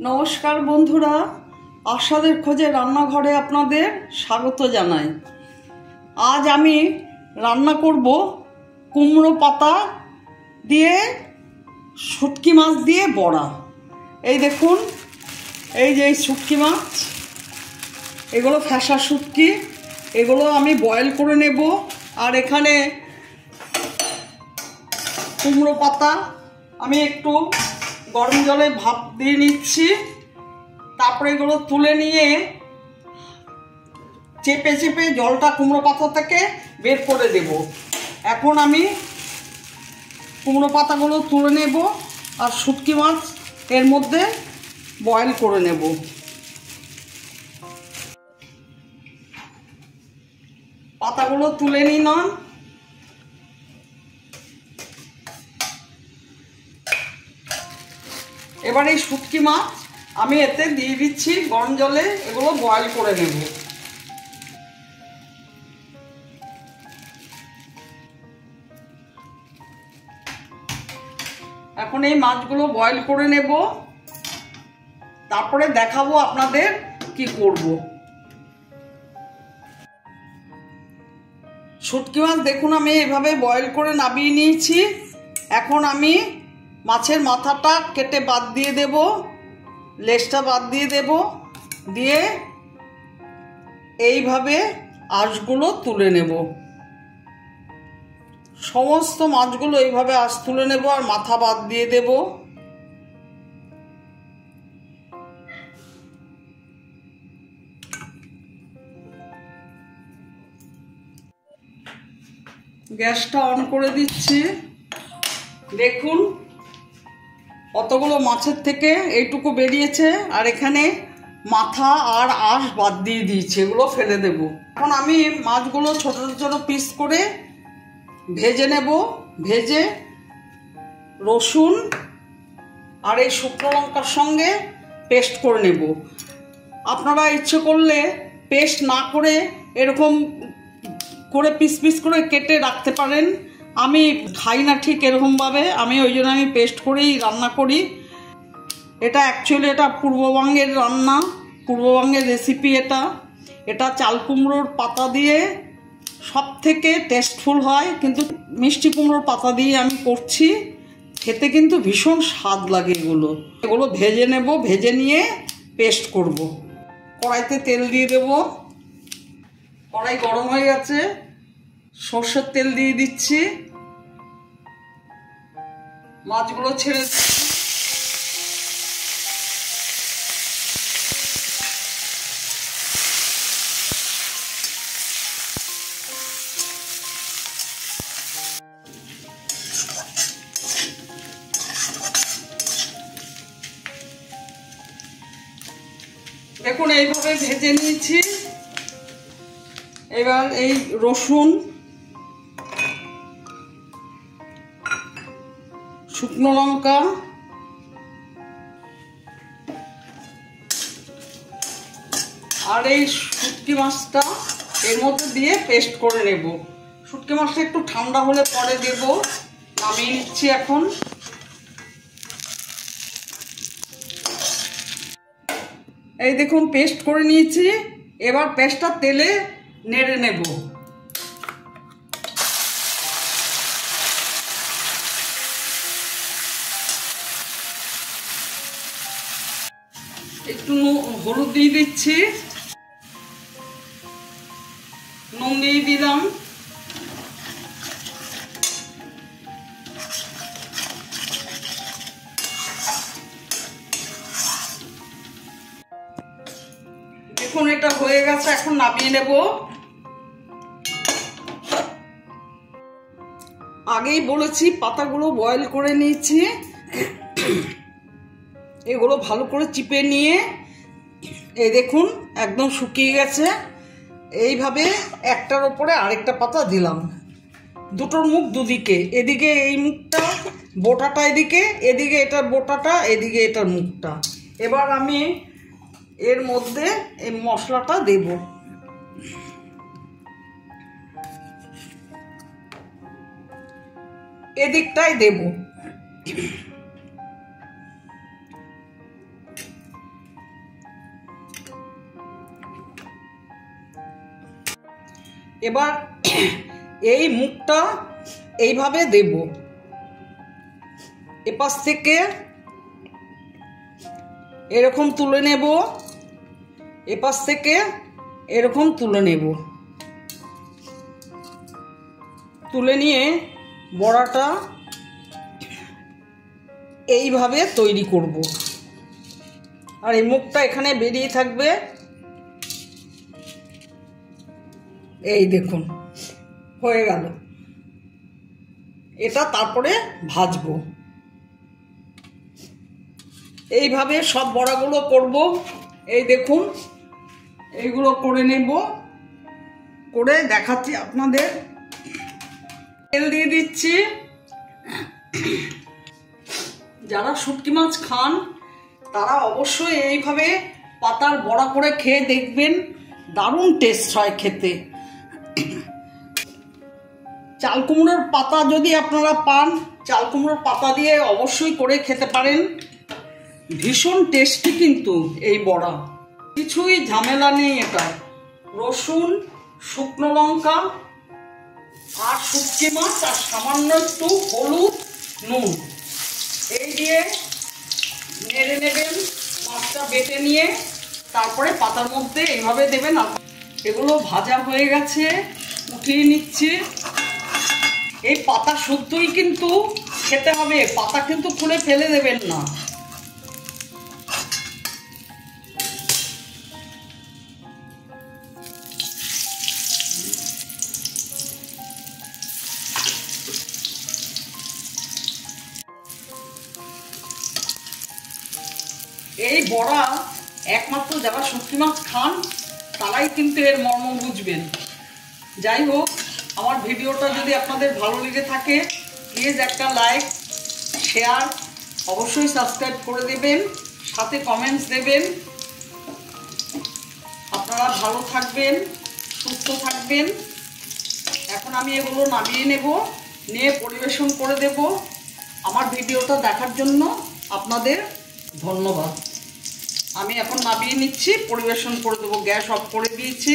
নমস্কার বন্ধুরা, আশাদের খোঁজে রান্নাঘরে আপনাদের স্বাগত জানাই। আজ আমি রান্না করব কুমড়ো পাতা দিয়ে শুটকি মাছ দিয়ে বড়া। এই দেখুন, এই যে শুটকি মাছ, এগুলো ফ্যাসা শুটকি, এগুলো আমি বয়েল করে নেব। আর এখানে কুমড়ো পাতা আমি একটু গরম জলে ভাপ দিয়ে নিচ্ছি, তারপরে এগুলো তুলে নিয়ে চেপে চেপে জলটা কুমড়ো পাতা থেকে বের করে দেব। এখন আমি কুমড়ো পাতাগুলো তুলে নেব আর শুটকি মাছ এর মধ্যে বয়েল করে নেব। পাতাগুলো তুলে নিলাম। এবার এই শুটকি মাছ আমি এতে দিয়ে দিচ্ছি গরম জলে, এগুলো বয়েল করে নেব। এখন এই মাছগুলো বয়েল করে নেব, তারপরে দেখাবো আপনাদের কি করব। শুটকি মাছ দেখুন আমি এভাবে বয়েল করে নামিয়ে নিয়েছি। এখন আমি মাছের মাথাটা কেটে বাদ দিয়ে দেব, লেজটা বাদ দিয়ে দেব, দিয়ে এইভাবে আঁশগুলো তুলে নেব। সমস্ত মাছগুলো এইভাবে আঁশ তুলে নেব আর মাথা বাদ দিয়ে দেব। গ্যাসটা অন করে দিচ্ছি। দেখুন কতগুলো মাছের থেকে এইটুকু বেরিয়েছে, আর এখানে মাথা আর আঁশ বাদ দিয়ে দিয়েছি, এগুলো ফেলে দেব। এখন আমি মাছগুলো ছোট ছোট পিস করে ভেজে নেব। ভেজে রসুন আর এই শুকনো লঙ্কার সঙ্গে পেস্ট করে নেব। আপনারা ইচ্ছে করলে পেস্ট না করে এরকম করে পিস পিস করে কেটে রাখতে পারেন। আমি খাই না ঠিক এরকমভাবে, আমি ওই জন্য আমি পেস্ট করেই রান্না করি। এটা অ্যাকচুয়ালি এটা পূর্ববঙ্গের রান্না, পূর্ববঙ্গের রেসিপি। এটা চাল কুমড়োর পাতা দিয়ে সব থেকে টেস্টফুল হয়, কিন্তু মিষ্টি কুমড়োর পাতা দিয়ে আমি করছি। খেতে কিন্তু ভীষণ স্বাদ লাগে। এগুলো ভেজে নেব, ভেজে নিয়ে পেস্ট করব। কড়াইতে তেল দিয়ে দেব। কড়াই গরম হয়ে গেছে, সর্ষের তেল দিয়ে দিচ্ছি। মাছগুলো ছেড়ে দেখুন এইভাবে ভেজে নিয়েছি। এবার এই রসুন, শুকনো লঙ্কা আর এই শুটকি মাছটা এর মধ্যে দিয়ে পেস্ট করে নেব। শুটকি মাছটা একটু ঠান্ডা হলে পরে দেব। নামিয়ে নিচ্ছি এখন। এই দেখুন পেস্ট করে নিয়েছি। এবার পেস্টটা তেলে নেড়ে নেব। একটু হলুদ দিয়ে দিচ্ছি, নুন দিয়ে দিলাম। দেখুন এটা হয়ে গেছে, এখন নামিয়ে নেব। আগেই বলেছি পাতাগুলো বয়েল করে নিয়েছি। এগুলো ভালো করে চিপে নিয়ে এই দেখুন একদম শুকিয়ে গেছে। এইভাবে একটার ওপরে আরেকটা পাতা দিলাম, দুটোর মুখ দুদিকে। এদিকে এই মুখটা বোটাটা, এদিকে এদিকে এটার বোটাটা, এদিকে এটার মুখটা। এবার আমি এর মধ্যে এই মশলাটা দেব। এদিকটাই দেব। এবার এই মুখটা এইভাবে দেব, এপাশ থেকে এরকম তুলে নেব, এপাশ থেকে এরকম তুলে নেব। তুলে নিয়ে বড়াটা এইভাবে তৈরি করব। আর এই মুখটা এখানে বেরিয়ে থাকবে। এই দেখুন হয়ে গেল। এটা তারপরে ভাজবো। এইভাবে সব বড়াগুলো করব। এই দেখুন এইগুলো করে নেব, করে দেখাচ্ছি আপনাদের। তেল দিয়ে দিচ্ছি। যারা শুটকি মাছ খান তারা অবশ্যই এইভাবে পাতার বড়া করে খেয়ে দেখবেন, দারুণ টেস্ট হয় খেতে। চাল কুমড়োর পাতা যদি আপনারা পান, চাল কুমড়োর পাতা দিয়ে অবশ্যই করে খেতে পারেন। ভীষণ টেস্টি কিন্তু এই বড়া, কিছুই ঝামেলা নেই। এটা রসুন, শুকনো লঙ্কা আর শুটকি মাছ আর সামান্য একটু হলুদ, নুন এই দিয়ে নেড়ে নেবেন। মাছটা বেটে নিয়ে তারপরে পাতার মধ্যে এইভাবে দেবেন। এগুলো ভাজা হয়ে গেছে, উঠিয়ে নিচ্ছি। এই পাতা শুদ্ধই কিন্তু খেতে হবে, পাতা কিন্তু খুলে ফেলে দেবেন না। এই বড়া একমাত্র যারা শুটকি মাছ খান তারাই কিন্তু এর মর্ম বুঝবেন। যাই হোক, আমার ভিডিওটা যদি আপনাদের ভালো লেগে থাকে প্লিজ একটা লাইক, শেয়ার, অবশ্যই সাবস্ক্রাইব করে দেবেন, সাথে কমেন্টস দেবেন। আপনারা ভালো থাকবেন, সুস্থ থাকবেন। এখন আমি এগুলো নামিয়ে নেব, নিয়ে পরিবেশন করে দেব। আমার ভিডিওটা দেখার জন্য আপনাদের ধন্যবাদ। আমি এখন নামিয়ে নিচ্ছি, পরিবেশন করে দেবো। গ্যাস অফ করে দিয়েছি।